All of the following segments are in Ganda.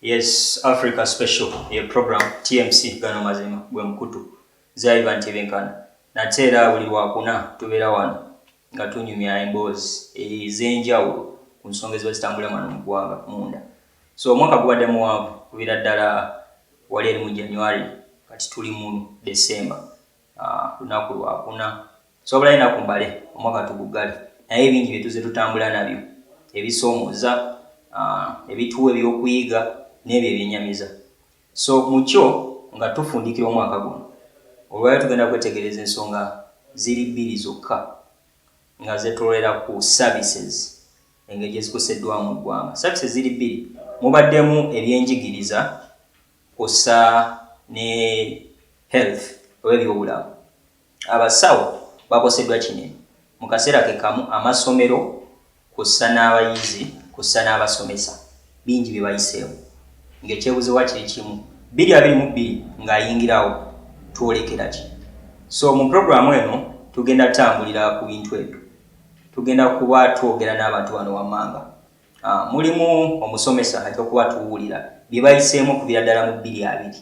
Yes, Africa Special, a program TMC Gano Mazima gwe mukutu zaiva ntibenkana natera buli wakuna tubeera wano nga tunyumya emboozi ez'enjawulo ku nsonga eziba zitambula wano mu ggwanga munda. So omwaka gubadde muwanvu kuviira ddala wali eri mu January kati tuli mu December, lunaku lwakuna. So obulayi naku mbale omwaka tuguggale naye bingi bye tuze tutambula nabyo ebisoomooza, ebituwa ebyokuyiga n'ebyo ebyennyamiza. So mukyo nga tufundikira omwaka guno olwali tugenda kwetegereza ensonga ziri bbiri zokka nga zetolera ku services engeri gye zikoseddwa mu ggwanga. Services ziri bbiri, mubaddemu ebyenjigiriza kw'ossa ne health oba ebyobulamu. Abasawo bakoseddwa kinene mu kaseera ke kamu, amasomero kw'ossa n'abayizi kw'ossa n'abasomesa bingi bye bayiseemu ng'ekyebuuzibwa kiri kimu 2022 ng'ayingirawo twolekera ki. So mu programu eno tugenda tambulira ku bintu ebyo, tugenda kuba twogera n'abantu bano wammanga. Mulimu omusomesa ajja kuba tuwulira bye bayiseemu okuviira ddala mu 2020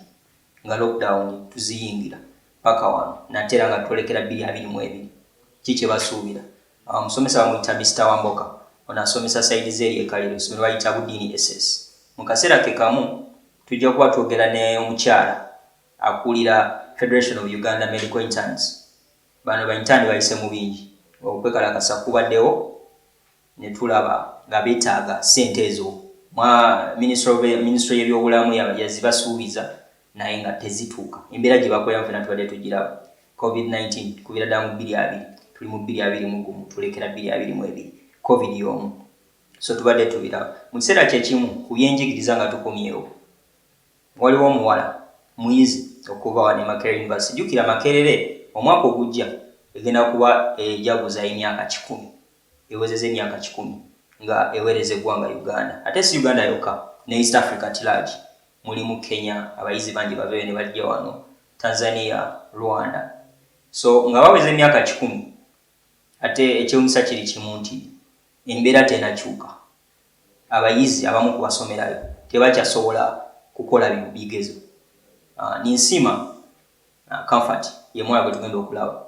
nga lockdown tuziyingira paka wano natera nga twolekera 2022 ki kye basuubira. Omusomesa bamuyita Mr. Wamboka, ono asomesa saidi z'eri ekaliro, essomero bayita Budini SS. Mu kaseera ke kamu tujja kuba twogera ne omukyala akulira Federation of Uganda Medical Interns. Bano bayintani bayise mu bingi okwekalakasa kubaddewo ne tulaba nga beetaaga ssente ezo ministry y'ebyobulamu yazibasuubiza naye nga tezituuka. Embeera gye bakolera fena tubadde tugiraba COVID-19 kuviira ddala mu 2020 tuli mu 2021 tulekera 2022 COVID y'omu. So tubadde tubiraba mu kiseera kyekimu ku byenjigiriza nga tukomyewo. Waliwo omuwala muyizi okuva wano Makerere University. Jjukira Makerere omwaka ogujja egenda kuba ejaguza emyaka 10, ewezeza emyaka 10 nga ewereza eggwanga Uganda. Ate si Uganda yokka, ne East Africa at large. Mulimu Kenya, abayizi bangi baveyo ne bajja wano, Tanzania, Rwanda. So nga baweza emyaka 10 ate ekyewuunyisa kiri kimu nti embeera tenakyuka. Abayizi abamu kubasomerayo tebakyasobola kukola bigezo. Ninsima Comfort ye mwana gwe tugenda okulaba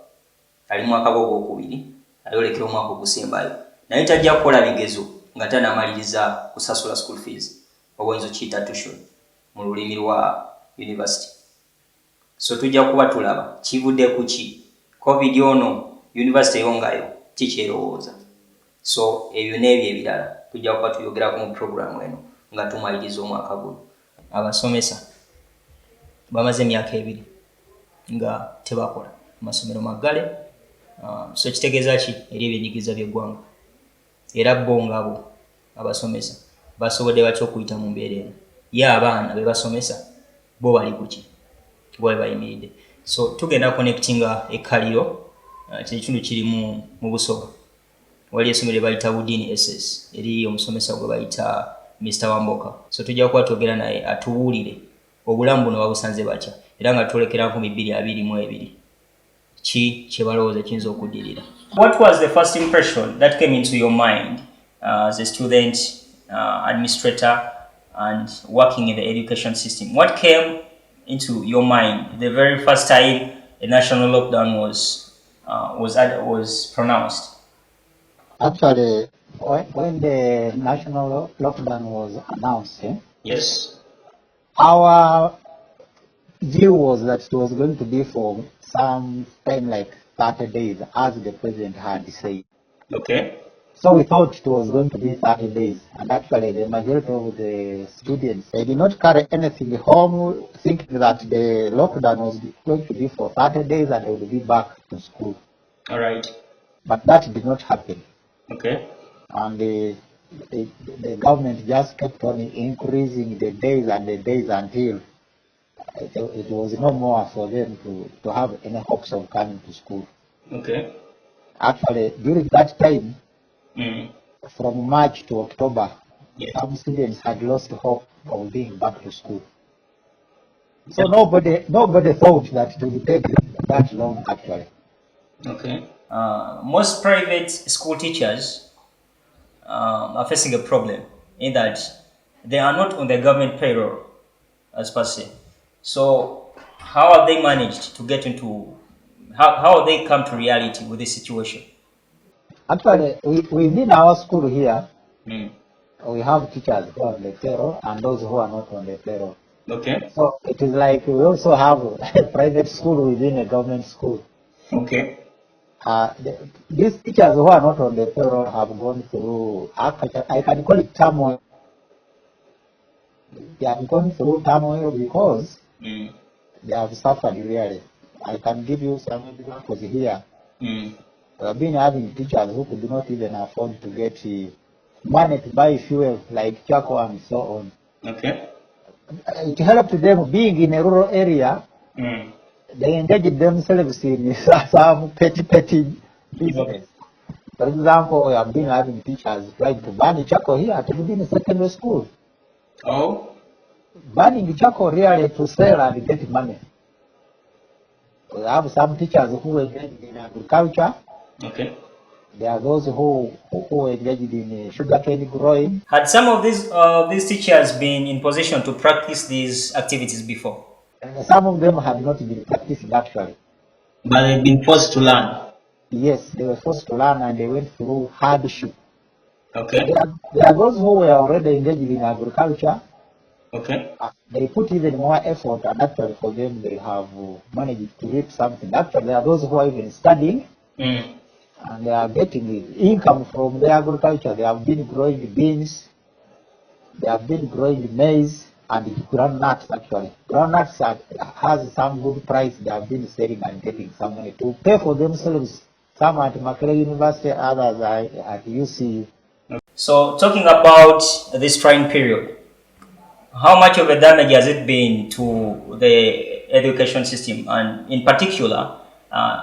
ali mwaka gw'okubiri ayolekera omwaka ogusembayo naye tajja kukola bigezo nga tanamaliriza kusasula school fees oba oyinza okiyita tuition mu lulimi lwa university. So tujja kuba tulaba kivudde ku ki COVID ono university yongayo kikyerowooza. So ebyo n'ebyo ebirala tujja kuba tuyogerako mu programu eno nga tumaliriza omwaka guno. Abasomesa bamaze emyaka 2 nga tebakola amasomero maggale. So kitegeeza ki eri ebyenjigiriza by'eggwanga era bo ngabo abasomesa basobodde batya okuyita mu mbeera eno ye abaana be basomesa bo bali kuki bo bayimiridde. So tugenda connectinga ekkaliro kitundu kiri mu Busoga wali essomero bayita Budini SS eri omusomesa gwe bayita Mr. Wamboka. So tujja kuba twogera naye atuwulire obulamu buno babusanze batya era nga twolekera 2022 ki kye balowooza kiyinza okuddirira. What was the first impression that came into your mind as a student, administrator and working in the education system? What came into your mind the very first time a national lockdown was pronounced? Actually, when the national lockdown was announced, Yes. Our view was that it was going to be for some time like 30 days, as the president had said. Okay. So we thought it was going to be 30 days, and actually the majority of the students, they did not carry anything home, thinking that the lockdown was going to be for 30 days and they would be back to school. All right. But that did not happen. Okay. And the government just kept on increasing the days and the days until it was no more for them to have any hopes of coming to school. Okay. Actually, during that time, Mm. from March to October, Yes. some students had lost hope of being back to school. So nobody thought that it would take that long, actually. Okay. Most private school teachers are facing a problem in that they are not on the government payroll as per se. So how have they managed to get into, how have they come to reality with this situation? Actually, within our school here, Mm. we have teachers who are on the payroll and those who are not on the payroll. Okay. So it is like we also have a private school within a government school. Okay. These teachers who are not on the payroll have gone through, I can call it turmoil. They have gone through turmoil because Mm. they have suffered really. I can give you some examples here. Mm. We have been having teachers who could not even afford to get money to buy fuel like charcoal and so on. Okay. It helped them being in a rural area. Mm. They engaged themselves in some petty business. For example, we have been having teachers trying to burn charcoal here at within secondary school. Oh. Burning charcoal really to sell and get money. We have some teachers who engaged in agriculture. Okay. There are those who engaged in sugarcane growing. Had some of these teachers been in position to practice these activities before? Some of them have not been practicing actually. But they've been forced to learn. Yes, they were forced to learn and they went through hardship. Okay. There are those who were already engaged in agriculture. Okay. They put even more effort, and actually for them they have managed to reap something. Actually, there are those who are even studying, Mm. and they are getting income from the agriculture. They have been growing beans, they have been growing maize, and groundnuts actually. Groundnuts has some good price. They have been selling and getting some money to pay for themselves. Some at Makerere University, others at UCU. So talking about this trying period, how much of a damage has it been to the education system, and in particular,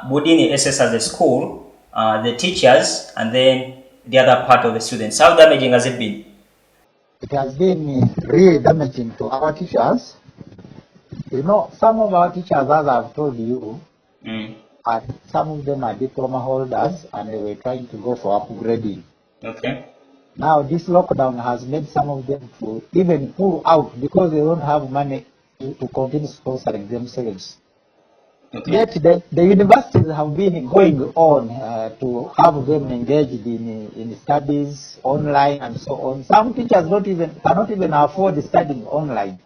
within SS as a school, the teachers, and then the other part of the students? How damaging has it been? It has been really damaging to our teachers. You know, some of our teachers, as I've told you, Mm. some of them are diploma holders and they were trying to go for upgrading. Okay. Now, this lockdown has made some of them to even pull out because they don't have money to continue sponsoring themselves. Okay. Yet, the universities have been going on to have them engaged in studies online and so on. Some teachers cannot even afford studying online.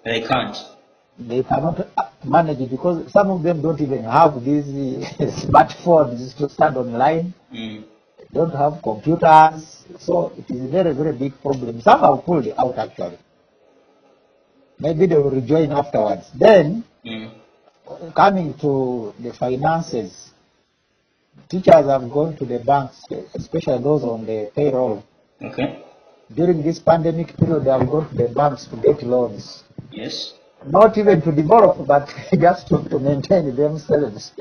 They can't. They cannot manage it because some of them don't even have these smartphones to stand online. Mm. Don't have computers, so it is a very, very big problem. Some have pulled out actually. Maybe they will rejoin afterwards. Then, Mm. coming to the finances, teachers have gone to the banks, especially those on the payroll. Okay. During this pandemic period, they have gone to the banks to get loans. Yes. Not even to develop, but just to maintain themselves.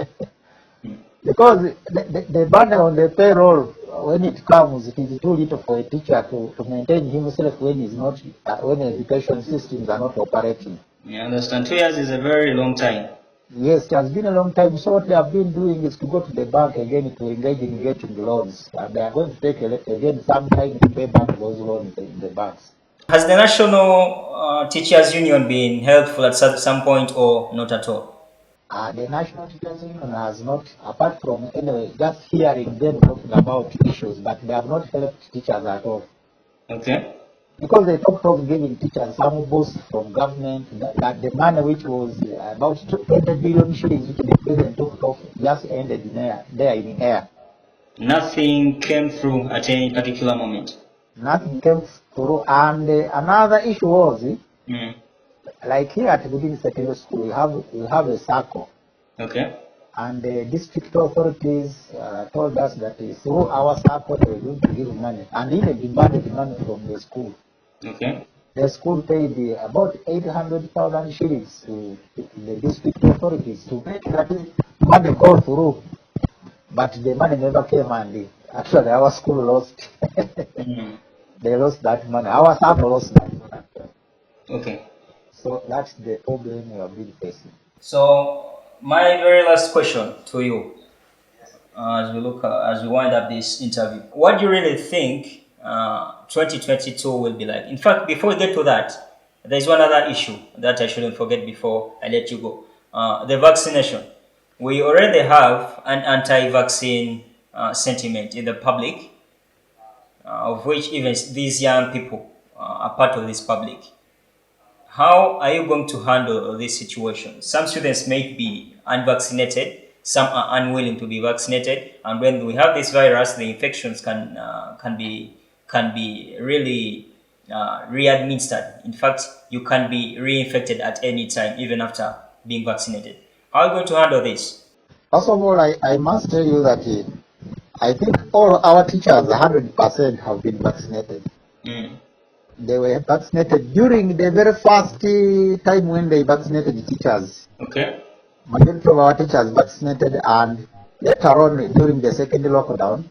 Mm. Because the burden on the payroll, when it comes, it is too little for a teacher to maintain himself when he's not, when education systems are not operating. You understand? 2 years is a very long time. Yes, it has been a long time. So what they have been doing is to go to the bank again to engage in getting loans. And they are going to take again some time to pay back those loans in the banks. Has the National Teachers Union been helpful at some point, or not at all? The National Teachers Union has not, apart from anyway, just hearing them talking about issues, but they have not helped teachers at all. Okay. Because they talked of giving teachers some boost from government, that the money which was about 20 billion shillings which the president talked of just ended in air, there in air. Nothing came through at any particular moment. Nothing came through. And another issue was, Mm. like here at within secondary school, we have a circle. Okay. And the district authorities told us that through our circle they were going to give money, and even demanded money from the school. Okay. The school paid about 800,000 shillings to the district authorities to make that money go through, but the money never came, and actually our school lost. Mm. They lost that money. Our circle lost that money. Okay. So that's the problem we have been facing. So my very last question to you, as we wind up this interview, what do you really think 2022 will be like. In fact, before we get to that, there's one other issue that I shouldn't forget before I let you go. The vaccination. We already have an anti-vaccine sentiment in the public, of which even these young people are part of this public. How are you going to handle this situation? Some students may be unvaccinated, some are unwilling to be vaccinated, and when we have this virus, the infections can be really re-administered. In fact, you can be reinfected at any time, even after being vaccinated. How are you going to handle this? First of all, I must tell you that I think all our teachers, 100%, have been vaccinated. They were vaccinated during the very first time when they vaccinated the teachers. Okay. Majority of our teachers vaccinated, and later on during the second lockdown,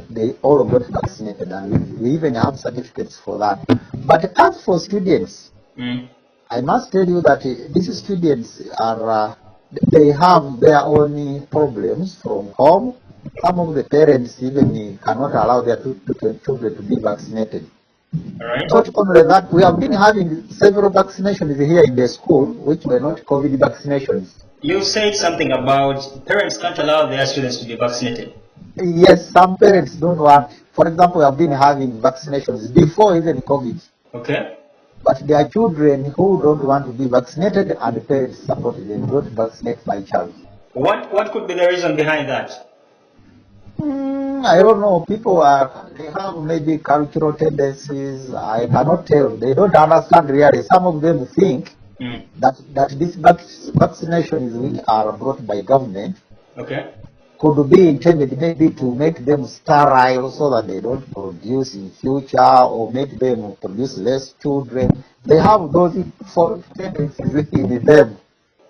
they all got vaccinated, and we even have certificates for that. But as for students, I must tell you that these students are, they have their own problems from home. Some of the parents even cannot allow their children to be vaccinated. Right. Not only that, we have been having several vaccinations here in the school, which were not COVID vaccinations. You said something about parents can't allow their students to be vaccinated. Yes, some parents don't want. For example, we have been having vaccinations before even COVID. Okay. But there are children who don't want to be vaccinated, and the parents support them. Don't vaccinate my child. What could be the reason behind that? I don't know. People they have maybe cultural tendencies. I cannot tell. They don't understand really. Some of them think that these vaccinations which are brought by government could be intended maybe to make them sterile so that they don't produce in future, or make them produce less children. They have those tendencies within them.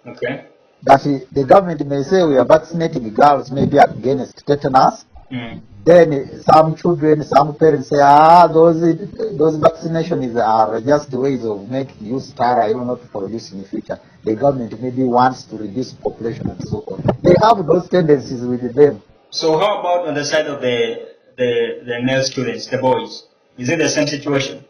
Okay. That the government may say we are vaccinating girls maybe against tetanus. Then some children, some parents say, those vaccinations are just ways of making you sterile, not to produce in the future. The government maybe wants to reduce population and so on. They have those tendencies with them. So how about on the side of the male students, the boys? Is it the same situation?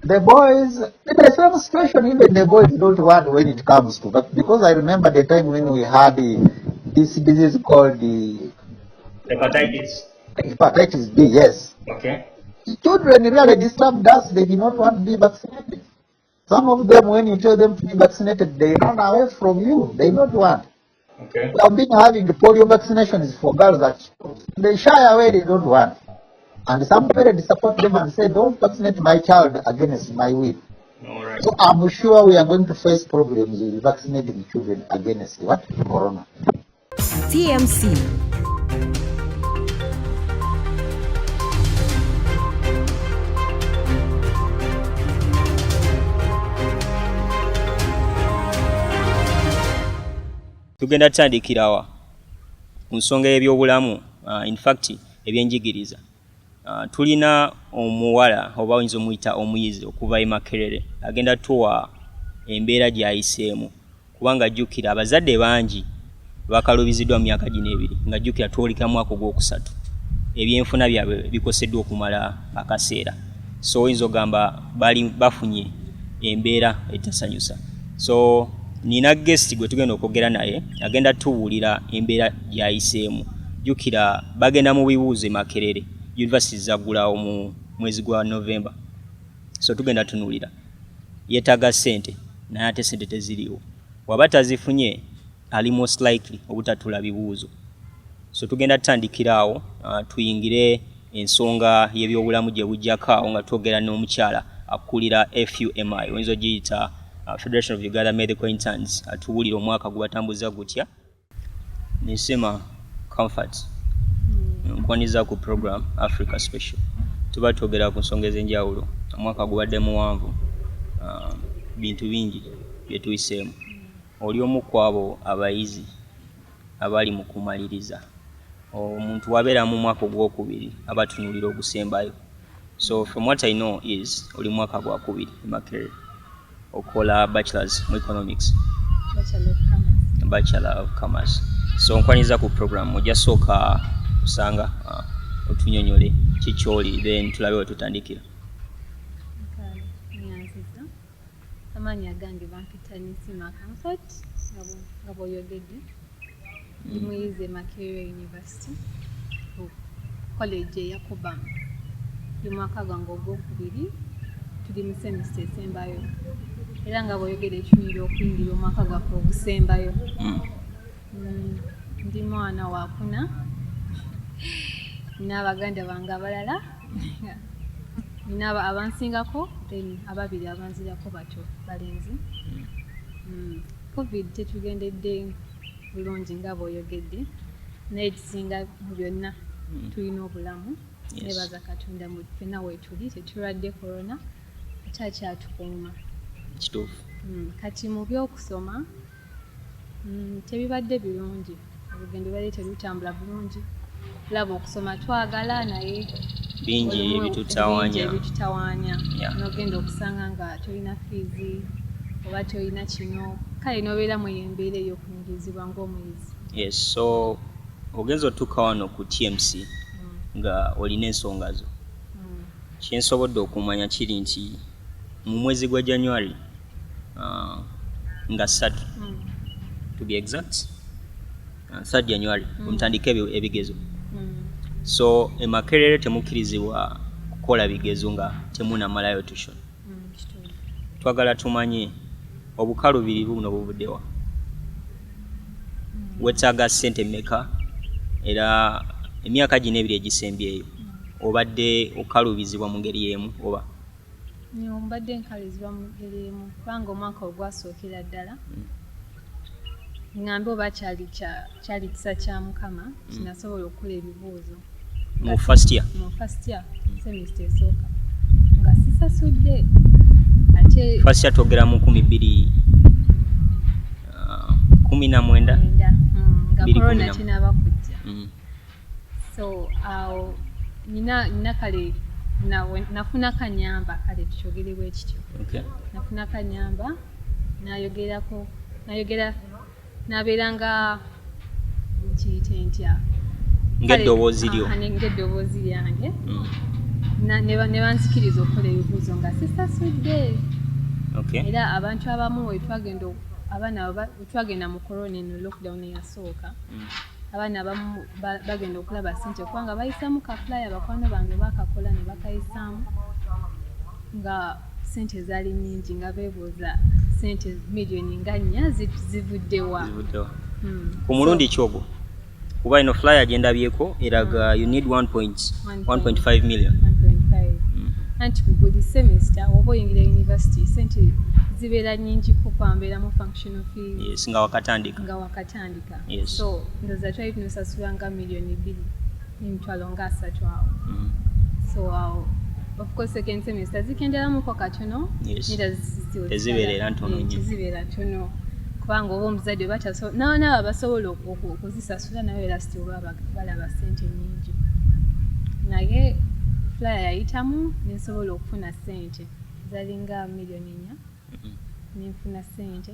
The boys, in the same situation, even the boys don't want when it comes to that. Because I remember the time when we had this disease called the Hepatitis B, yes. Okay. Children really disturbed us. They did not want to be vaccinated. Some of them, when you tell them to be vaccinated, they run away from you. They don't want. Okay. We have been having the polio vaccinations for girls that they shy away, they don't want. And some parents support them and say, don't vaccinate my child against my will. All right. So I'm sure we are going to face problems with vaccinating children against what? Corona. TMC. Tugenda tutandikirawa ku nsonga y'ebyobulamu, in fact ebyenjigiriza. Tulina omuwala oba oyinza omuyita omuyizi okuva e Makerere agenda tuwa embeera gy'ayiseemu, kubanga jjukira abazadde bangi bakalubiziddwa mu myaka gino ebiri, nga jjukira twoleka mwaka ogwokusatu ebyenfuna byabwe bikoseddwa okumala akaseera. So oyinza ogamba bafunye embeera etasanyusa. So nina guest gwe tugenda okwogera naye agenda tuwulira embeera gy'ayiseemu. Jjukira bagenda mu bibuuzo e Makerere, university zaggulawo mu mwezi gwa November. So tugenda tunuulira yeetaaga ssente naye ate ssente teziriiwo. Waba tazifunye ali most likely obutatula bibuuzo. So tugenda tutandikiraawo, tuyingire ensonga y'ebyobulamu gye bujjako awo nga twogera n'omukyala akulira FUMI, oyinza ogiyita Federation of Uganda Medical Interns, atuwulira omwaka gubatambuza gutya. Nisema Comfort nkwaniza ku program Africa Special. Tuba twogera ku nsonga ez'enjawulo. Omwaka gubadde muwanvu, bintu bingi bye tuyiseemu. Oli omu ku abo abayizi abali mu kumaliriza. Omuntu wabeera mu mwaka ogwokubiri abatunuulira ogusembayo. So from what I know is oli mwaka gwa kubiri e Makerere. Okola bachelors mu economics. Bachelor of Commerce. So nkwaniza ku program ojja sooka kusanga otunyonyole kikyoli then tulabe wetutandikira. Nyanziza amanya gange bampita Nisima Comfort nga bw'oyogedde ndi muyizi Makerere University college ya Kobam ndi mwaka gwange ogwokubiri tuli mu semester esembayo era nga bw'oyogedde tunyira okuyingira omwaka gwaffe ogusembayo. Ndi mwana wakuna n'abaganda bange abalala nina abansingako then ababiri abanzirako batyo balenzi. Covid tetugendedde bulungi nga bw'oyogedde naye kisinga mu byonna tulina obulamu. Nebaza Katonda mu ffenna weetuli tetulwadde corona atakyatukuuma. Kituufu. Kati mu by'okusoma tebibadde birungi, olugendo lwali terutambula bulungi. Laba okusoma twagala naye bingi ebitutawaanya. N'ogenda okusanga nga tolina fiizi oba tolina kino kale n'obeera mu embeera ey'okuyigirizibwa ng'omuyizi. Yes, so ogenza otuuka wano ku TMC nga olina ensonga zo. Kyensobodde okumanya kiri nti mu mwezi gwa January nga 3 to be exact 3 January mutandika ebigezo. So Makerere temukkirizibwa kukola bigezo nga temunamalayo tuition. Twagala tumanye obukalubiri buno buvuddewa. Wetaaga ssente mmeka era emyaka gino ebiri egisembyeyo obadde okalubizibwa mu ngeri y'emu oba? Mbadde nkalubizibwa mu ngeri y'emu kubanga omwaka ogwasookera ddala ngambe oba kyali kisa kya Mukama kinasobola okukola ebibuuzo mu first year semester esooka nga sisasudde ate first year togera mu 2019 nga corona tinaba kujja. So awo nina kale nafuna kanyamba kale tukyogere bwe kityo. Nafuna kanyamba nayogera nabeeranga kiyite ntya ng'eddoboozi lyange ne banzikiriza okukola ebibuuzo nga sisasudde. Era abantu abamu wetwagenda mu corona eno lockdown eyasooka abaana abamu bagenda okulaba ssente kubanga bayisamu kafulaya bakwano bange bakakola ne bakayisaamu nga ssente zaali nnyingi nga beebuuza ssente miliyoni nga 4 zivuddewa. Ku mulundi kyogwo kuba ino flyer agendabyeko eraga you need 1.5 million. 1.5 anti buli semester oba oyingira university ssente zibeera nnyingi kukwambeera mu functional fees. Yes, nga wakatandika. Yes. So ndoza twali tunosasula nga miliyoni 2 n'emitwalo nga 3 awo. So of course second semester zikenderamuko katono tezibeera ntono nnyo. Tezibeera ntono kubanga oba omuzadde n'aba basobola okuzisasula naye era still balaba ssente nnyingi. Naye flyer yayitamu nensobola okufuna ssente zalinga miliyoni 4 nenfuna ssente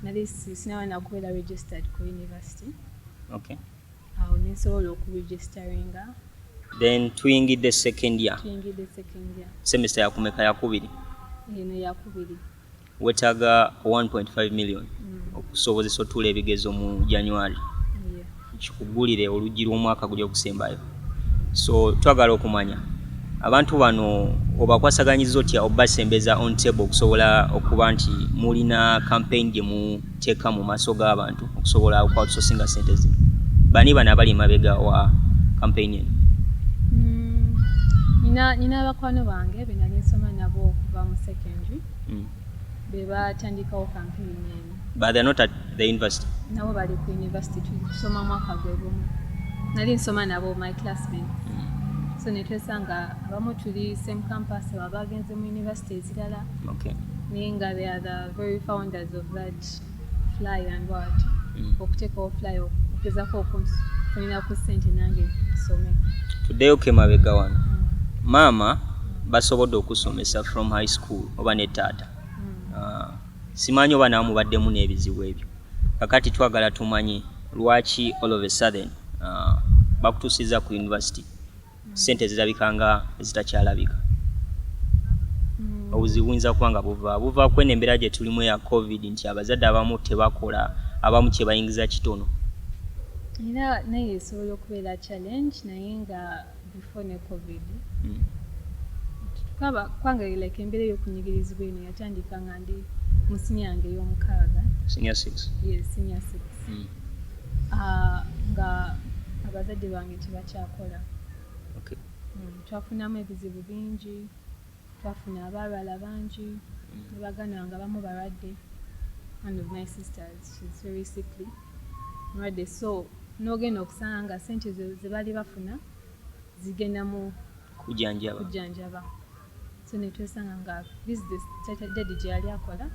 nali sinawa nakubeera registered ku university. Awo nensobola okuregistaringa. Then tuyingidde second year. Semester yakumeka yakubiri. Eno yakubiri. Wetaaga 1.5 million okusobozesa otuula ebigezo mu January. Kikugulire oluggi lw'omwaka guli okusembayo. So twagala okumanya abantu bano obakwasaganyiza otya obasembeza on table okusobola okuba nti mulina campaign gye muteeka mu maaso g'abantu okusobola okwatusosinga ssente zino. Bani bano abali mabega wa campaign eno? Nina abakwano bange be nali nsoma nabo okuva mu secondary be batandikawo campaign eno. But they're not at the university? Nabo bali ku university tusoma mwaka gwe gumu. Nali nsoma nabo my classmates. So netwesanga abamu tuli same campus abagenze mu university ezirala. Naye nga they are the very founders of that fly and what okuteekawo fly okugezako okufunira ku ssente nange nsome. Tuddeyo ke mabega wano. Maama basobodde okusomesa from high school oba ne taata. Simanyi oba nawe mubaddemu n'ebizibu ebyo. Kakati twagala tumanye lwaki all of a sudden bakutuusiza ku university sente zirabika nga zitakyalabika. Obuzibu buyinza kuba nga buva kweno embeera gye tulimu ya covid nti abazadde abamu tebakola, abamu kye bayingiza kitono. Era naye esobola okubeera challenge naye nga before ne covid kwanga like embeera y'okunyigirizibwa eno yatandika nga ndi mu senior yange ey'omukaaga. Senior 6. Yes, senior 6. Nga abazadde bange tebakyakola. Okay. Twafunamu ebizibu bingi, twafuna abalwala bangi, ne baganda nga bamu balwadde. One of my sisters, she's very sickly. Mulwadde, so n'ogenda okusanga nga sente ze bali bafuna zigenda mu kujjanjaba. So ne twesanga nga business daddy gye yali akola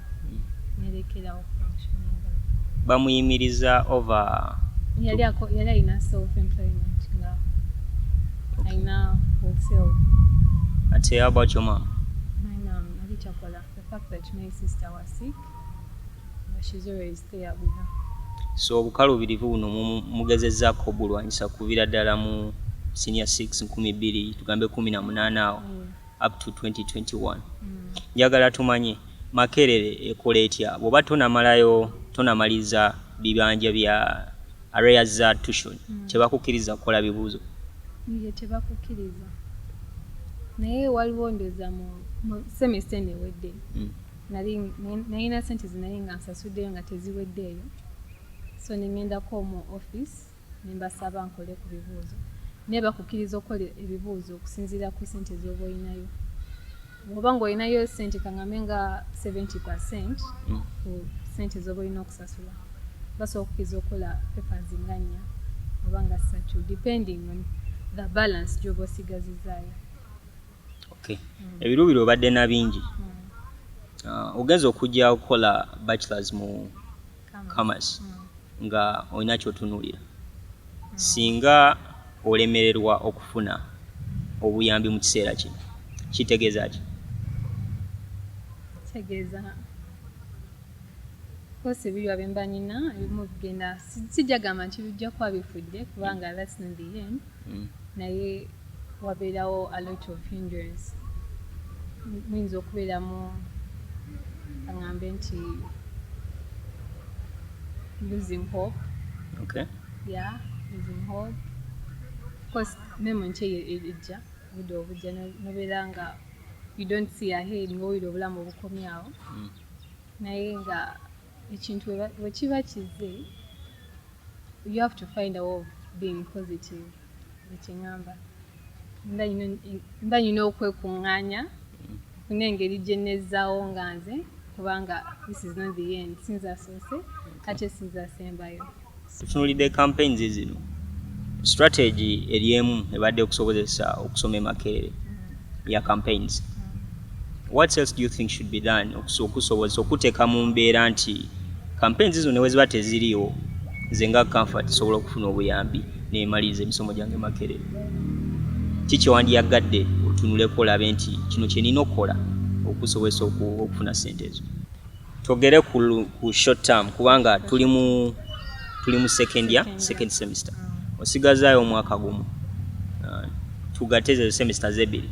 nerekerawo functioning. Bamuyimiriza over yali alina self-employment nga alina wholesale. Ate how about your mom? My mom, yali kyakola. The fact that my sister was sick, she's always there with her. So obukalubirivu buno mugezezzaako obulwanyisa kuviira ddala mu senior 6 12 tugambe 18 awo up to 2021. Njagala tumanye Makerere ekola etya bw'oba tonamaliza bibanja bya areas za tuition tebakukkiriza kukola bibuuzo? Ye tebakukkiriza, naye waliwo ndoza mu semester enewedde nalina sente zinali nga nsasuddeyo nga teziweddeeyo, so nengendako mu office nembasaba nkole ku bibuuzo naye bakukkiriza okukola ebibuuzo okusinziira ku sente z'oba olinayo. Bw'oba ng'olinayo sente kangambe nga 70% ku sente z'oba olina okusasula, basobola okukkiriza okukola papers nga 4 oba nga 3 depending on the balance gy'oba osigazizaayo. Okay. Ebiruubiro obadde na bingi. Ogenza okujja okukola bachelors mu commerce nga olina ky'otunuulira. Singa olemererwa okufuna obuyambi mu kiseera kino kitegeeza ki? Kitegeeza kosi ebirwa bye mba nina ebimu bigenda sijja gamba nti bijja kuba bifudde kubanga that's not the end. Naye wabeerawo a lot of hindrance. Muyinza okubeeramu aŋŋambe nti losing hope. Okay. Yeah, losing hope. Of course, memo nti ejja budde obujja nobeera nga you don't see ahead ng'owulira obulamu obukomyawo. Naye nga ekintu bwe kiba kize, you have to find a way of being positive. Ekiŋŋamba mba nina okwekuŋŋaanya funa engeri gye nnezzaawo nga nze kubanga this is not the end. Sinzasoose ate sinzasembayo. Tutunulidde campaigns zino, strategy eri emu ebadde okusobozesa okusoma Makerere ya campaigns. What else do you think should be done okusobozesa okuteeka mu mbeera nti campaigns zino ne bwe ziba teziriiwo nze nga comfort sobola okufuna obuyambi nemaliriza emisomo gyange Makerere? Kiki wandiyagadde otunuleko olabe nti kino kye nina okukola okusobozesa okufuna sente ezo? Twogere ku short term kubanga tuli mu second semester. Osigazaayo omwaka gumu. Tugateze semester z'ebbiri.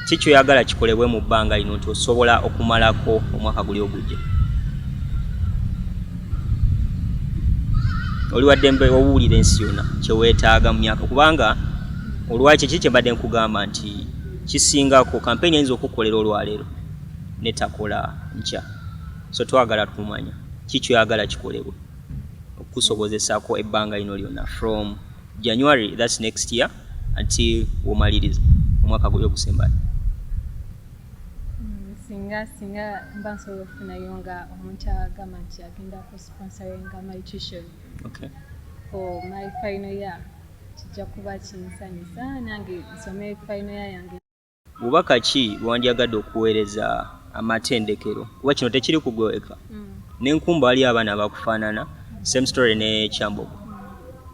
Kiki oyagala kikolebwe mu bbanga lino nti osobola okumalako omwaka guli ogujja? Oli wadde mbe owulira ensi yonna kyeweetaaga mu myaka kubanga olwaki kiki mbadde nkugamba nti kisingako kampeni ayinza okukolera olwaleero netakola nkya. So twagala tumanya kiki oyagala kikolebwe okusobozesako ebbanga lino lyonna from January, that's next year, until womaliriza omwaka guli ogusembayo. Singa mba nsobola okufunayo nga omuntu agamba nti agenda kusponsoringa my tuition. Okay. For my final year kijja kuba kinsanyusa nange nsome final year yange. Bubaka ki bwandyagadde okuweereza amatendekero kuba kino tekiri kugweka? N'enkumba wali abaana bakufaanana, same story ne Kyambogo.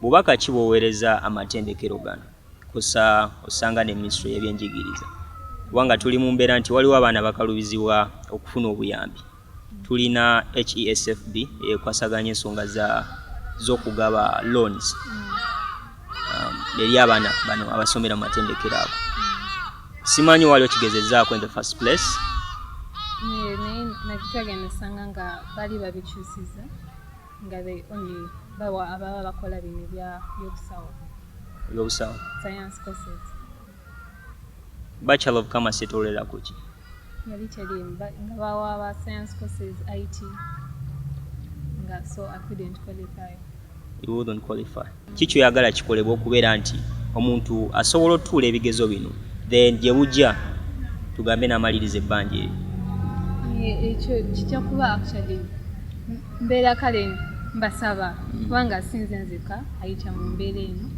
Bubaka ki bwoweereza amatendekero gano kusa osanga ne ministry y'ebyenjigiriza kubanga tuli mu mbeera nti waliwo abaana bakalubizibwa okufuna obuyambi. Tulina HESFB ekwasaganya ensonga z'okugaba loans. eri abaana bano abasomera mu matendekero ago. Simanyi waliwo kigezezaako in the first place. naye nakitwagenda osanga nga bali babikyusiza nga they only bawa ababa bakola bino By'obusawo. science courses. Bachelor of Commerce etolera kuki? Yali terimu nga bawa aba science courses IT nga so I couldn't qualify. You wouldn't qualify. Kiki oyagala kikolebwa okubeera nti omuntu asobola otuula ebigezo bino then gye bujja tugambe n'amaliriza ebbanja eryo? Ekyo kijja kuba actually mbeera kale mbasaba kubanga sinze nzika ayita mu mbeera eno.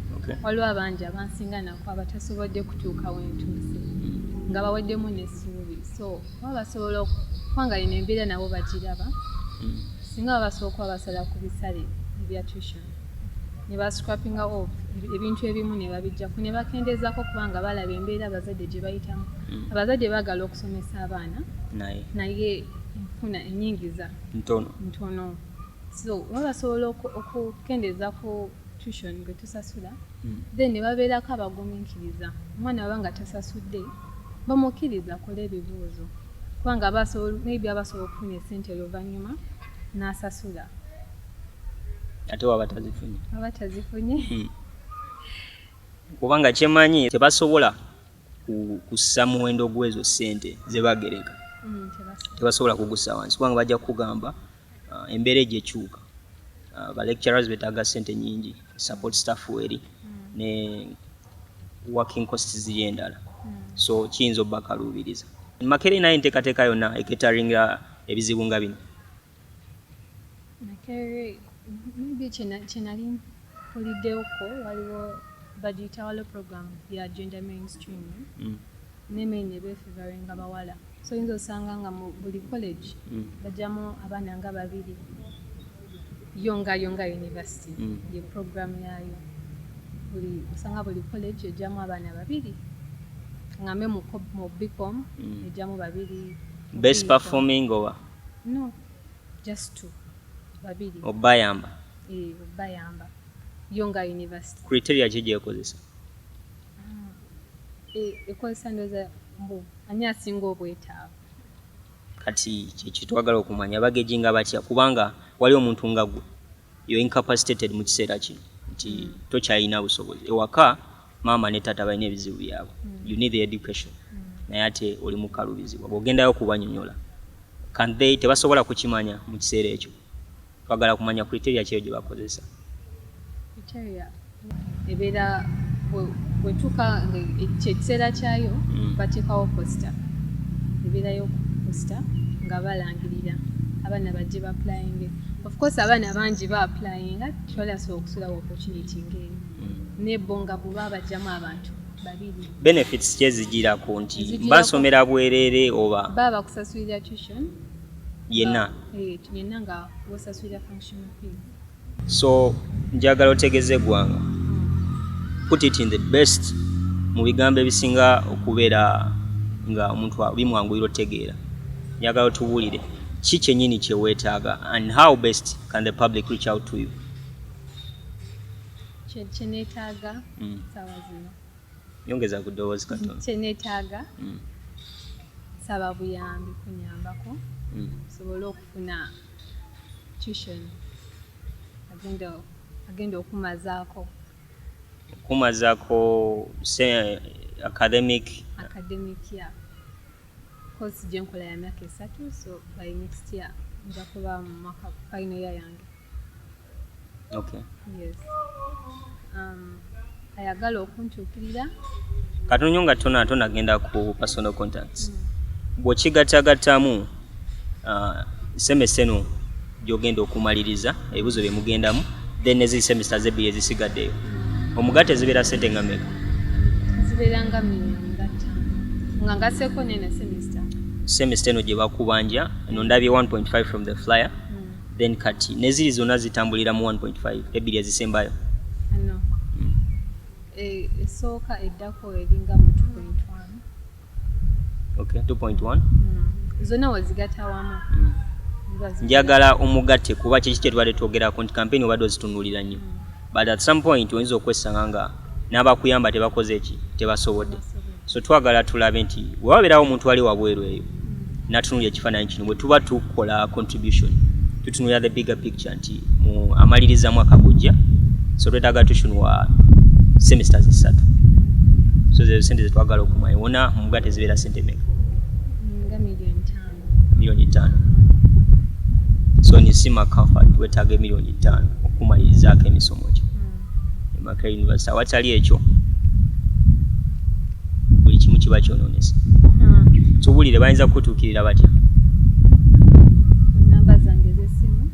Waliwo abangi abansinga nako abatasobodde kutuuka wentuuse nga baweddemu n'essuubi, so baba basobola kubanga eno embeera nabo bagiraba singa babasobola okuba basala ku bisale ebya tuition ne bascrapinga off ebintu ebimu ne babijjako ne bakendeezako kubanga balaba embeera abazadde gye bayitamu. Abazadde baagala okusomesa abaana naye enfuna enyingiza ntono, so baba basobola okukendeeza ku tuition gwe tusasula then ne babeerako abagumiikiriza. Omwana baba nga tasasudde bamukkiriza akole ebibuuzo kubanga maybe abasobola okufuna essente oluvannyuma n'asasula. Ate waba tazifunye kubanga kyemanyi tebasobola kussa muwendo gw'ezo ssente ze bagereka. Tebasobola kugussa wansi kubanga bajja kugamba embeera egyekyuka. Ba lecturers betaaga ssente nyingi, support staff weri ne working costs ziri endala, so kiyinza obbakaluubiriza. Makerere naye enteekateeka yonna eketaringa ebizibu nga bino. Makerere maybe kyenali mpuliddeoko waliwo bagiyita waliwo program ya gender mainstream neme ne beefavoringa bawala, so yinza osanga nga mu buli college bajjamu abaana nga babiri. Yonga University ye program yayo usanga buli college ejjamu abaana babiri, ngambe mu BCom ejjamu babiri. Best performing oba? No, just two. Babiri. Obayamba? Obayamba. Yonga University. Criteria ki gyekozesa? Ekozesa ndowooza ani asinga obwetaavu. Kati kyekitwagala okumanya bagejinga batya kubanga wali omuntu nga gwe you're incapacitated mu kiseera kino nti tokyalina busobozi ewaka maama ne taata balina ebizibu byabwe. You need the education naye ate oli mukalubizibwa bw'ogendayo kubanyonyola tebasobola kukimanya mu kiseera ekyo. Twagala kumanya criteria kyeyo gye bakozesa. Criteria ebeera bwetuuka ekiseera kyayo bateekawo posta ebeerayo posta nga balangirira abaana bajje ba-applying. Of course abaana bangi ba-applyinga tebalasobola okusulawo opportunity ng'eyo nebbo nga bweba bajjamu abantu babiri. Benefits kyezigirako nti basomera bwerere oba baba bakusasulira tuition yenna nga wosasulira functional fees. So njagala otegeze gwanga put it in the best mu bigambo ebisinga okubeera nga omuntu bimwanguyira otegeera. Njagala otubuulire ki kyennyini kyeweetaaga and how best can the public reach out to you? Kyeneetaaga saawa zino yongeza ku ddoboozi katono. Kyeneetaaga saba buyambi kunyambako sobole okufuna tuition agenda okumazaako academic ya course gye nkola ya myaka 3, so by next year nja kuba mu mwaka final year yange. Okay. Yes. Ayagala okuntuukirira katonyo nga tona agenda ku personal contacts bw'okigattagattamu semester eno gy'ogenda okumaliriza ebibuzo bye mugendamu then eziri semester z'ebbiri ezisigaddeyo omugatte zibeera ssente nga meka? Zibeera nga nga ngaseeko nene semester eno gye bakubanja eno ndabye 1.5 from the flyer then kati neziri zonna zitambulira mu 1.5 ebbiri ezisembayo. No. Esooka eddako eringa mu 2.1. Okay, 2.1. Zonna wezigatta wamu. Njagala omugatte kuba kiki kye tubadde twogerako nti campaign obadde ozitunuulira nnyo but at some point oyinza okwesanga nga n'abakuyamba tebakoze eki tebasobodde. So twagala tulabe nti wewabeerawo omuntu ali wabweru eyo natunulira ekifaananyi kino bwe tuba tukola contribution tutunulira the bigger picture nti mu amaliriza mwaka gujja so twetaaga tushunwa semesters 3 so ze sente zetwagala okumanya wona mugate zibeera sente meka nga milioni 5 so nisima comfort wetaaga milioni 5 okumalirizaako emisomo kyo Maka University awatali ekyo buli kimu kiba kyonoonesa tubulire bayinza kutuukirira batya namba zange z'essimu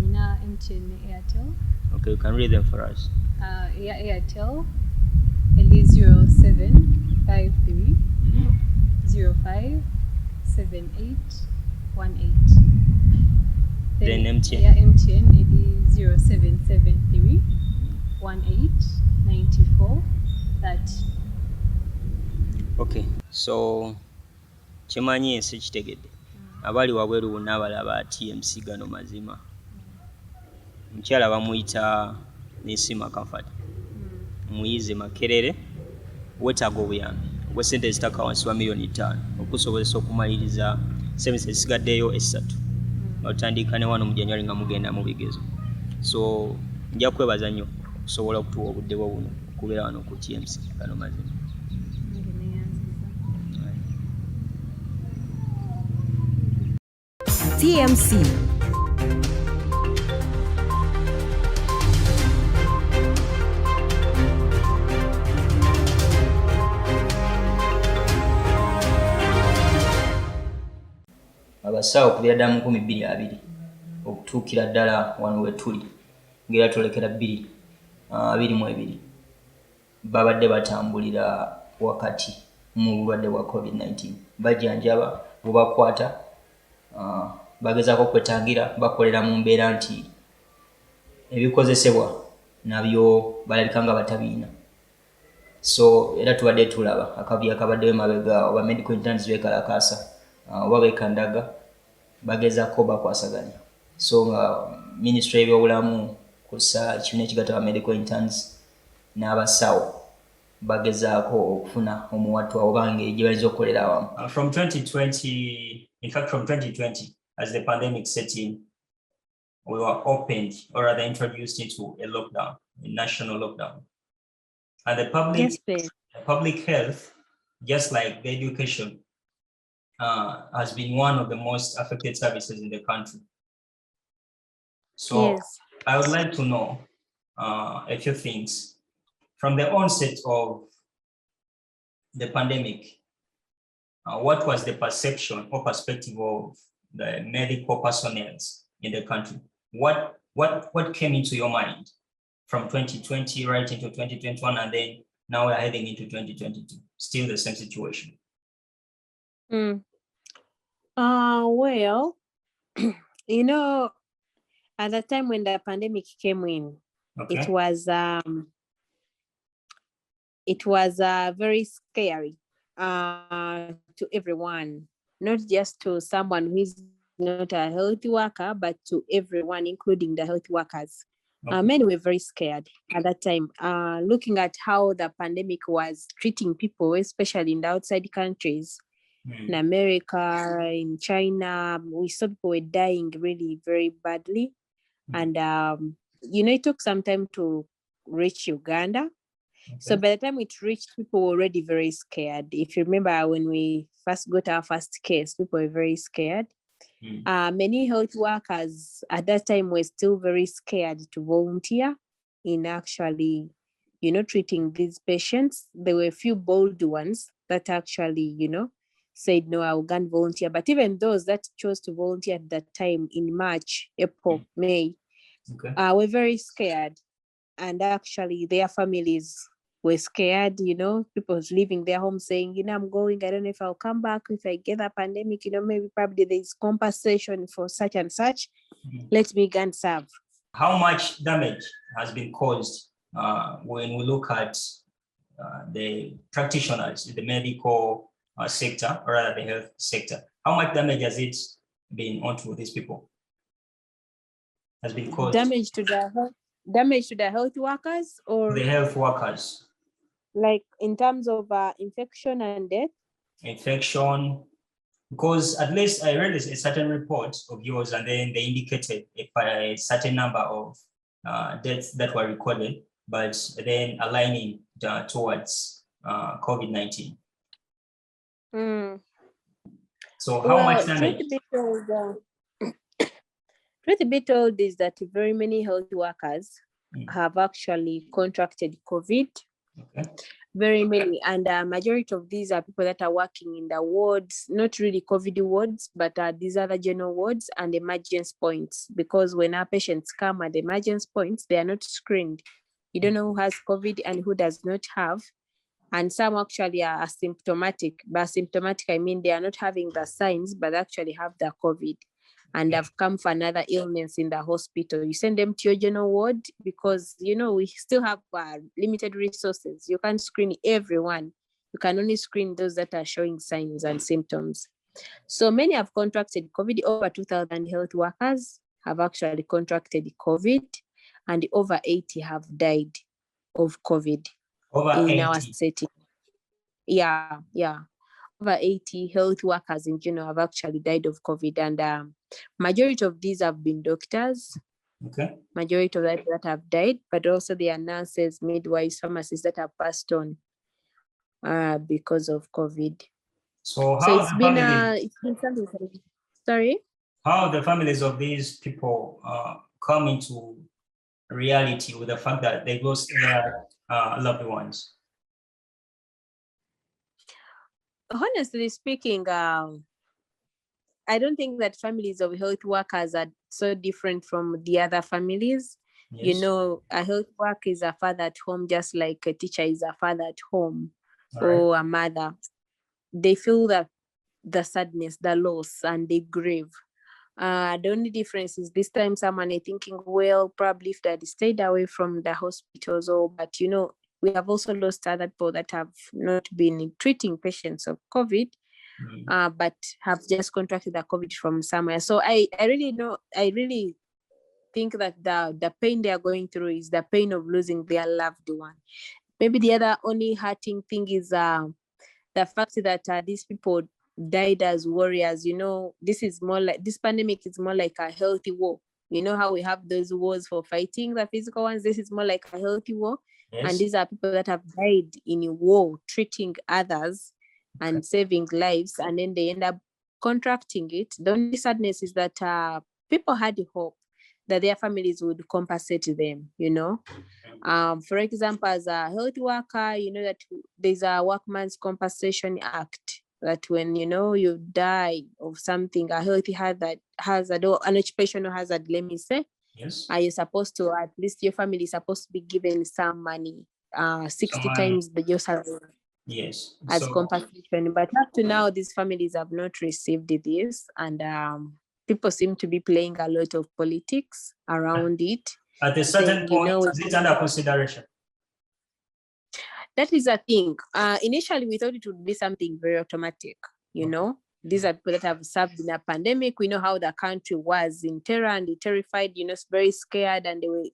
nina MTN Airtel. Okay, you can read them for us. Airtel eli 0753 05 7818. Then MTN. Yeah, MTN eli 0773 18 94 30. Okay, so kimanyi ensi kitegedde abali wabweru bonna abalaba TMC Gano Mazima mukyala bamuyita Nisima Comfort muyize Makerere wetaaga obuyambi obw'essente ezitaka wansi wa milioni 5 okusobozesa okumaliriza semester ezisigaddeyo 3 otandika ne wano mu January nga mugenda mu bigezo so nja kwebaza nnyo okusobola okutuwa obudde bwo buno okubeera wano ku TMC Gano Mazima. TMC. Abasawo okubeera ddala mu 2020 okutuukira ddala wano we tuli ngera tulekera 2022 babadde batambulira wakati mu bulwadde bwa COVID-19 bajjanjaba bubakwata bagezaako kwetangira bakolera mu mbeera nti ebikozesebwa nabyo balabika nga batabiina so era tubadde tulaba akabi akabaddeyo emabega oba medical interns bekalakaasa oba bekandaga bagezaako bakwasaganya so nga ministry y'ebyobulamu kussa ekibiina ekigatta ba medical interns n'abasawo bagezaako okufuna omuwatwa oba ngeri gye baliza okukolera awamu. From 2020, in fact from 2020, as the pandemic set in, we were opened or rather introduced into a lockdown, a national lockdown. And the public health, just like the education, has been one of the most affected services in the country. So yes. I would like to know a few things. From the onset of the pandemic, what was the perception or perspective of the medical personnel in the country? What came into your mind from 2020 right into 2021, and then now we're heading into 2022, still the same situation? Well, you know, at the time when the pandemic came in, okay, it was very scary to everyone, not just to someone who is not a health worker, but to everyone, including the health workers. Okay. Many were very scared at that time, looking at how the pandemic was treating people, especially in the outside countries. In America, in China, we saw people were dying really very badly. And, you know, it took some time to reach Uganda. Okay. So by the time it reached, people were already very scared. If you remember when we first got our first case, people were very scared. Many health workers at that time were still very scared to volunteer in actually, you know, treating these patients. There were a few bold ones that actually, you know, said, no, I will go and volunteer. But even those that chose to volunteer at that time in March, April, May, okay, were very scared. And actually their families were scared, you know, people was leaving their home saying, you know, I'm going, I don't know if I'll come back, if I get a pandemic, you know, maybe probably there's compensation for such and such. Let me go and serve. How much damage has been caused when we look at the practitioners in the medical sector, or rather the health sector? How much damage has it been onto these people? Has been caused? Damage to the health? Damage to the health workers, or The health workers. like in terms of infection and death? Infection, because at least I read a certain report of yours, and then they indicated a certain number of deaths that were recorded, but then aligning towards COVID-19. So how much damage? Truth be told is that very many health workers have actually contracted COVID. Okay. Very many, and majority of these are people that are working in the wards, not really COVID wards, but these other general wards and emergency points, because when our patients come at the emergency points, they are not screened. You don't know who has COVID and who does not have. And some actually are asymptomatic. By asymptomatic, I mean they are not having the signs, but actually have the COVID and have come for another illness in the hospital. You send them to your general ward because, you know, we still have limited resources. You can't screen everyone. You can only screen those that are showing signs and symptoms. So many have contracted COVID. Over 2,000 health workers have actually contracted COVID, and over 80 have died of COVID in our setting. Yeah. Over 80 health workers in general have actually died of COVID, and majority of these have been doctors. Okay. Majority of that have died, but also there are nurses, midwives, pharmacists that have passed on because of COVID. So it's been something. Sorry? How the families of these people come into reality with the fact that they lost their loved ones? Honestly speaking, I don't think that families of health workers are so different from the other families. Yes. You know, a health worker is a father at home, just like a teacher is a father at home. All or right. A mother. They feel the sadness, the loss, and they grieve. The only difference is this time someone is thinking, well, probably if they stayed away from the hospitals, but you know, we have also lost other people that have not been treating patients of COVID, but have just contracted the COVID from somewhere. So I really think that the pain they are going through is the pain of losing their loved one. Maybe the other only hurting thing is the fact that these people died as warriors. You know, this pandemic is more like a healthy war. You know how we have those wars for fighting the physical ones? This is more like a healthy war. Yes. And these are people that have died in a war, treating others and saving lives, and then they end up contracting it. The only sadness is that people had hope that their families would compensate them, you know. For example, as a health worker, you know that there's a Workman's Compensation Act that when, you know, you die of something, a healthy hazard or an occupational hazard, let me say, yes, are you supposed to, at least your family is supposed to be given some money, 60 times your salary. Yes. As compensation. But up to now, these families have not received this, and people seem to be playing a lot of politics around it. At a certain point, you know, is it under consideration? That is a thing. Initially, we thought it would be something very automatic, you know. These are people that have served in a pandemic. We know how the country was in terror and terrified, you know, very scared, and they were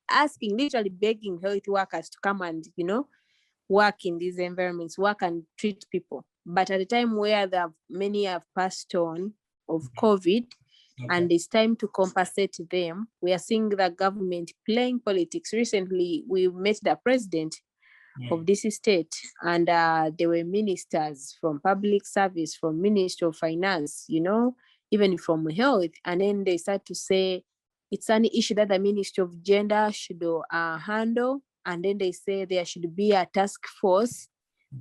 asking, literally begging health workers to come and, you know, work in these environments, work and treat people. But at the time where many have passed on of COVID, and it's time to compensate them, we are seeing the government playing politics. Recently, we met the president of this state, and there were ministers from public service, from Ministry of Finance, you know, even from health. And then they start to say it's an issue that the Ministry of Gender should handle. And then they say there should be a task force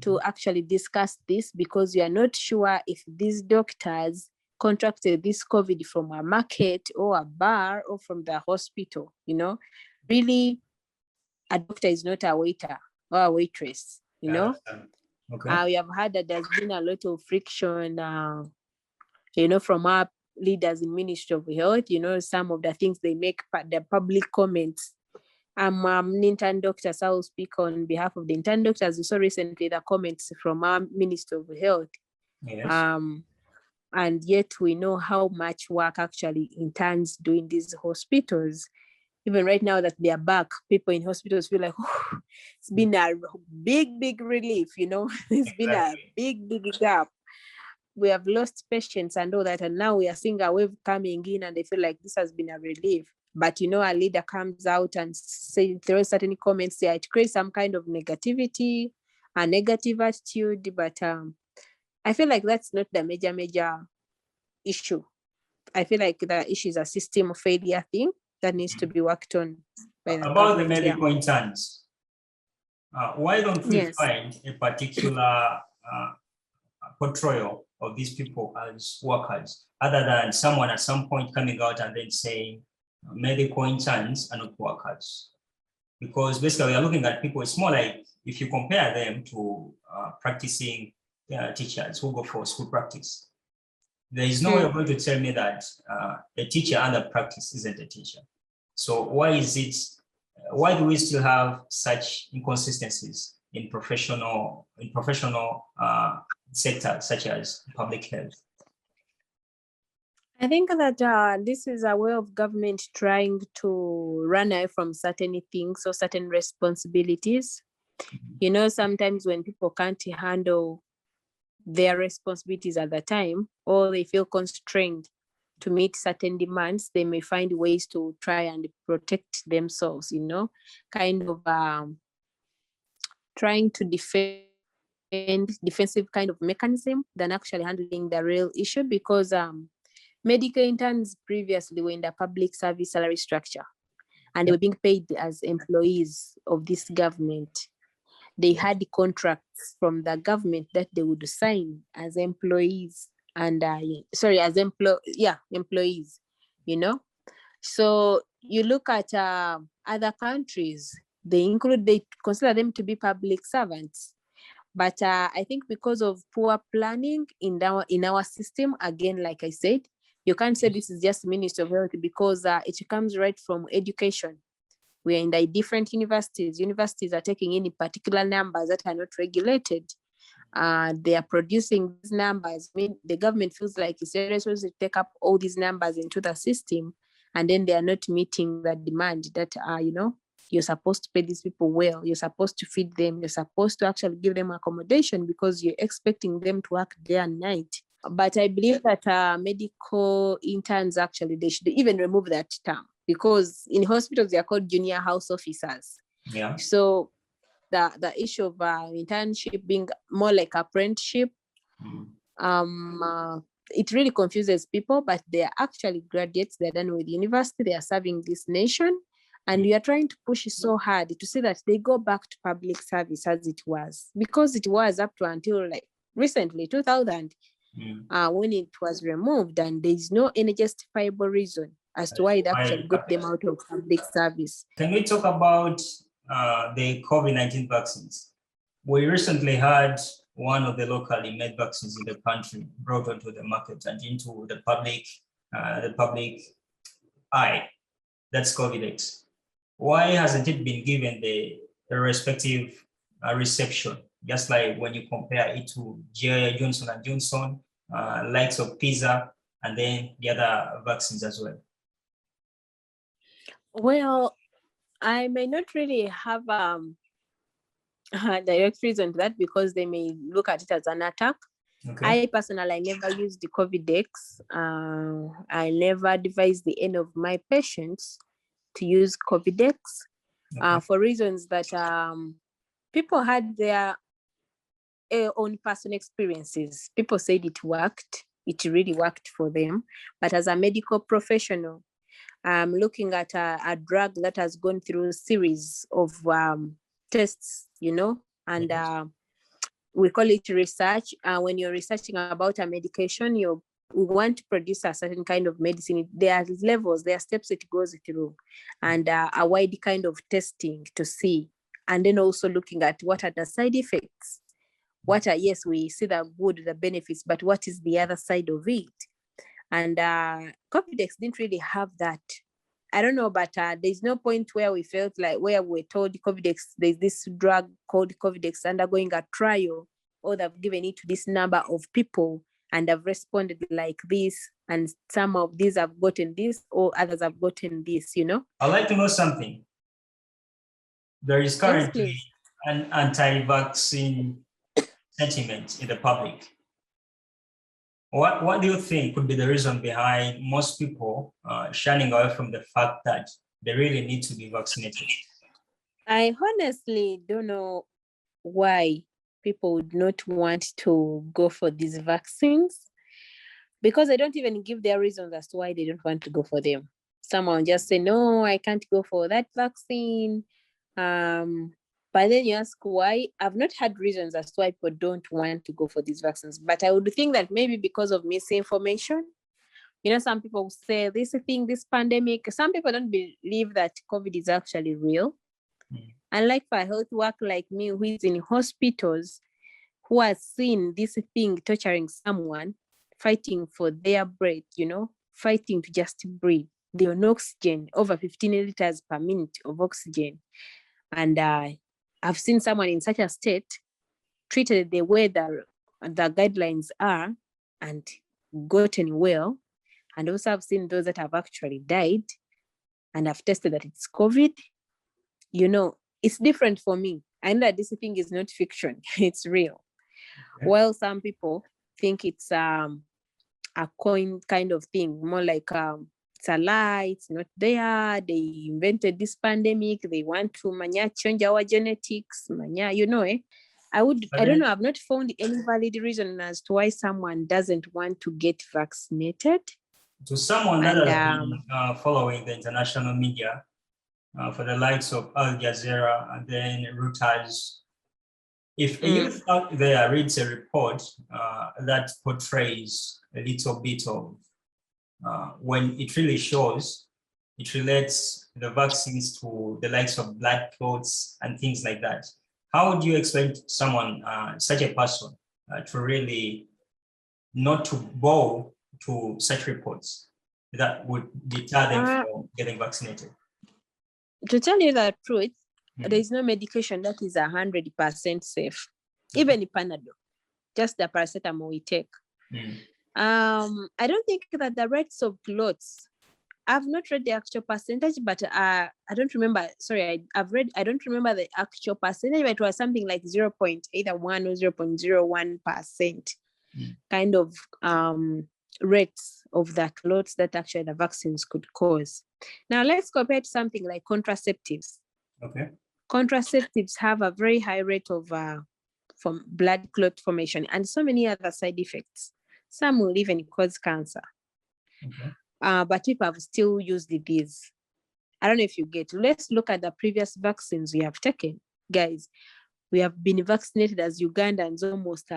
to actually discuss this, because we are not sure if these doctors contracted this COVID from a market or a bar or from the hospital. You know, really, a doctor is not a waiter or a waitress, you know. We have heard that there's been a lot of friction, you know, from our leaders in Ministry of Health. You know, some of the things they make, the public comments. I'm an intern doctor, so I will speak on behalf of the intern doctors. We saw recently the comments from our Minister of Health. Yes. And yet we know how much work actually interns do in these hospitals. even right now that they are back, people in hospitals feel like, oh, it's been a big relief, you know. It's been a big gap. We have lost patients and all that, and now we are seeing a wave coming in, and they feel like this has been a relief. But you know, a leader comes out and say, throws certain comments there, it creates some kind of negativity, a negative attitude. But I feel like that's not the major issue. I feel like the issue is a system of failure thing that needs to be worked on by the About the government. medical interns, why don't we Yes. find a particular portrayal of these people as workers, other than someone at some point coming out and then saying medical interns are not workers? Because basically we are looking at people, it's more like if you compare them to practicing teachers who go for school practice, there is no way you're going to tell me that a teacher under practice isn't a teacher. So why do we still have such inconsistencies in professional sectors such as public health? I think that this is a way of government trying to run away from certain things or certain responsibilities. You know, sometimes when people can't handle their responsibilities at the time, or they feel constrained to meet certain demands, they may find ways to try and protect themselves, you know, kind of trying to defensive kind of mechanism than actually handling the real issue. Because medical interns previously were in the public service salary structure, and they were being paid as employees of this government. They had contracts from the government that they would sign as employees and employees, you know. So you look at other countries, they consider them to be public servants. But I think because of poor planning in our system, again, like I said, you can't say this is just Ministry of Health, because it comes right from education. We are in the different universities. Universities are taking in particular numbers that are not regulated. They are producing these numbers. I mean, the government feels like it's supposed to take up all these numbers into the system, and then they are not meeting the demand that, you know, you're supposed to pay these people well. You're supposed to feed them. You're supposed to actually give them accommodation because you're expecting them to work day and night. But I believe that medical interns, actually, they should even remove that term, because in hospitals, they are called junior house officers. Yeah. So the issue of internship being more like apprenticeship, it really confuses people, but they are actually graduates. They're done with university. They are serving this nation. And we are trying to push so hard to see that they go back to public service as it was, because it was up to until like recently, 2000, when it was removed, and there is no any justifiable reason as to why it actually got them out of public service. Can we talk about the COVID-19 vaccines? We recently had one of the locally made vaccines in the country brought onto the market and into the public eye. That's COVID-19. Why hasn't it been given the respective reception? Just like when you compare it to Johnson & Johnson, likes of Pfizer, and then the other vaccines as well. Well, I may not really have a direct reason to that, because they may look at it as an attack. Okay. I personally, never used the COVID-X. I never advised any of my patients to use COVID-X, for reasons that people had their own personal experiences. People said it worked. It really worked for them. But as a medical professional, looking at a drug that has gone through a series of tests, you know, and we call it research. When you're researching about a medication, we want to produce a certain kind of medicine. There are levels, there are steps it goes through, and a wide kind of testing to see. And then also looking at what are the side effects. What are, yes, we see the good, the benefits, but what is the other side of it? And COVID-X didn't really have that. I don't know, but there's no point where we felt like, where we're told COVID-X, there's this drug called COVID-X undergoing a trial, or they've given it to this number of people and have responded like this. and some of these have gotten this or others have gotten this, you know. I'd like to know something. There is Yes, currently please. an anti-vaccine sentiment in the public. What do you think could be the reason behind most people shunning away from the fact that they really need to be vaccinated? I honestly don't know why people would not want to go for these vaccines, because they don't even give their reasons as to why they don't want to go for them. Someone just say, no, I can't go for that vaccine. But then you ask why. I've not had reasons as to why people don't want to go for these vaccines, but I would think that maybe because of misinformation. You know, some people say this thing, this pandemic, some people don't believe that COVID is actually real. Unlike for a health worker like me who is in hospitals, who has seen this thing torturing someone, fighting for their breath, you know, fighting to just breathe. They're on oxygen, over 15 liters per minute of oxygen. And I've seen someone in such a state treated the way the guidelines are and gotten well. And also I've seen those that have actually died and I've tested that it's COVID. You know, it's different for me. I know that this thing is not fiction, it's real. Okay. While some people think it's a coin kind of thing, more like it's a lie, it's not there. They invented this pandemic. They want to change our genetics, you know, I don't know. I've not found any valid reason as to why someone doesn't want to get vaccinated. To someone that has been following the international media, for the likes of Al Jazeera and then Reuters, if a youth out there reads a report that portrays a little bit of when it really shows, it relates the vaccines to the likes of blood clots and things like that, how would you explain to someone, such a person, to really not to bow to such reports that would deter them from getting vaccinated? To tell you the truth, there is no medication that is 100% safe. Even the Panadol, just the paracetamol we take. I don't think that the rates of clots, I've not read the actual percentage, but I don't remember. Sorry, I don't remember the actual percentage, but it was something like 0.1 or 0.01% kind of rates of the clots that actually the vaccines could cause. Now let's compare to something like contraceptives. Okay. Contraceptives have a very high rate of from blood clot formation and so many other side effects. Some will even cause cancer. Okay. But people have still used these. I don't know if you get. Let's look at the previous vaccines we have taken. Guys, we have been vaccinated as Ugandans almost.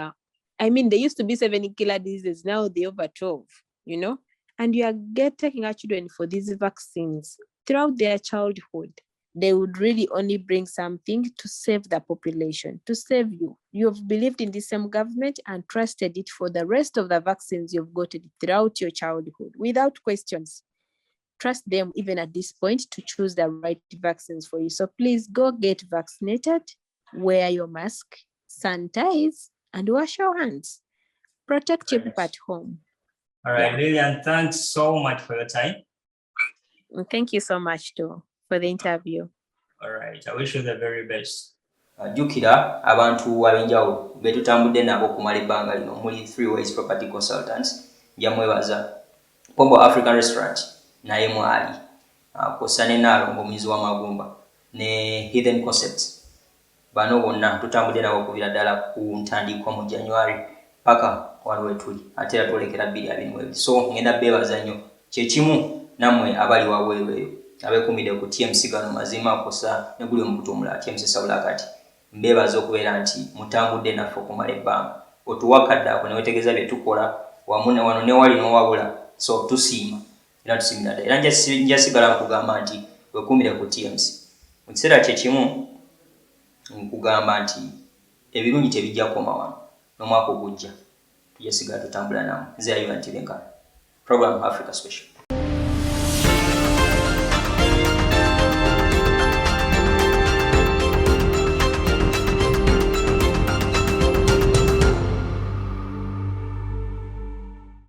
They used to be 7 killer diseases. Now they're over 12, you know? And you are taking our children for these vaccines throughout their childhood. They would really only bring something to save the population, to save you. You have believed in the same government and trusted it for the rest of the vaccines you've gotten throughout your childhood without questions. Trust them even at this point to choose the right vaccines for you. So please go get vaccinated, wear your mask, sanitize, and wash your hands. Protect your people at home. All right, Lillian, thanks so much for your time. Thank you so much too for the interview. All right, I wish you the very best. Jukira abantu ab'enjawulo be tutambudde nabo okumala ebbanga lino muli 3 Ways Property Consultants, njamwebaza Pombo African Restaurant naye mwali kosa ne Nalongo omuyizi w'amagumba ne Hidden Concepts. Bano bonna tutambudde nabo okubira ddala ku ntandikwa mu January paka wano wetuli ate era twolekera 2022. So ngenda beebaza nnyo kyekimu nammwe abali wabweru eyo abeekumidde ku TMC Gano Mazima kosa ne guli omukutu omulala TMC Sabulakati. Mbebaza okubeera nti mutambudde naffe okumala ebbanga otuwakadde ako ne wetegeeza bye tukola wamu ne wano ne wali n'owabula. So tusiima era tusiimira ddala era njasigala nkugamba nti weekuumire ku TMC mu kiseera kyekimu nkugamba nti ebirungi tebijja kukoma wano n'omwaka ogujja tujja sigala tutambula namu. Nze Ivan Tibenkana, Program Africa Special.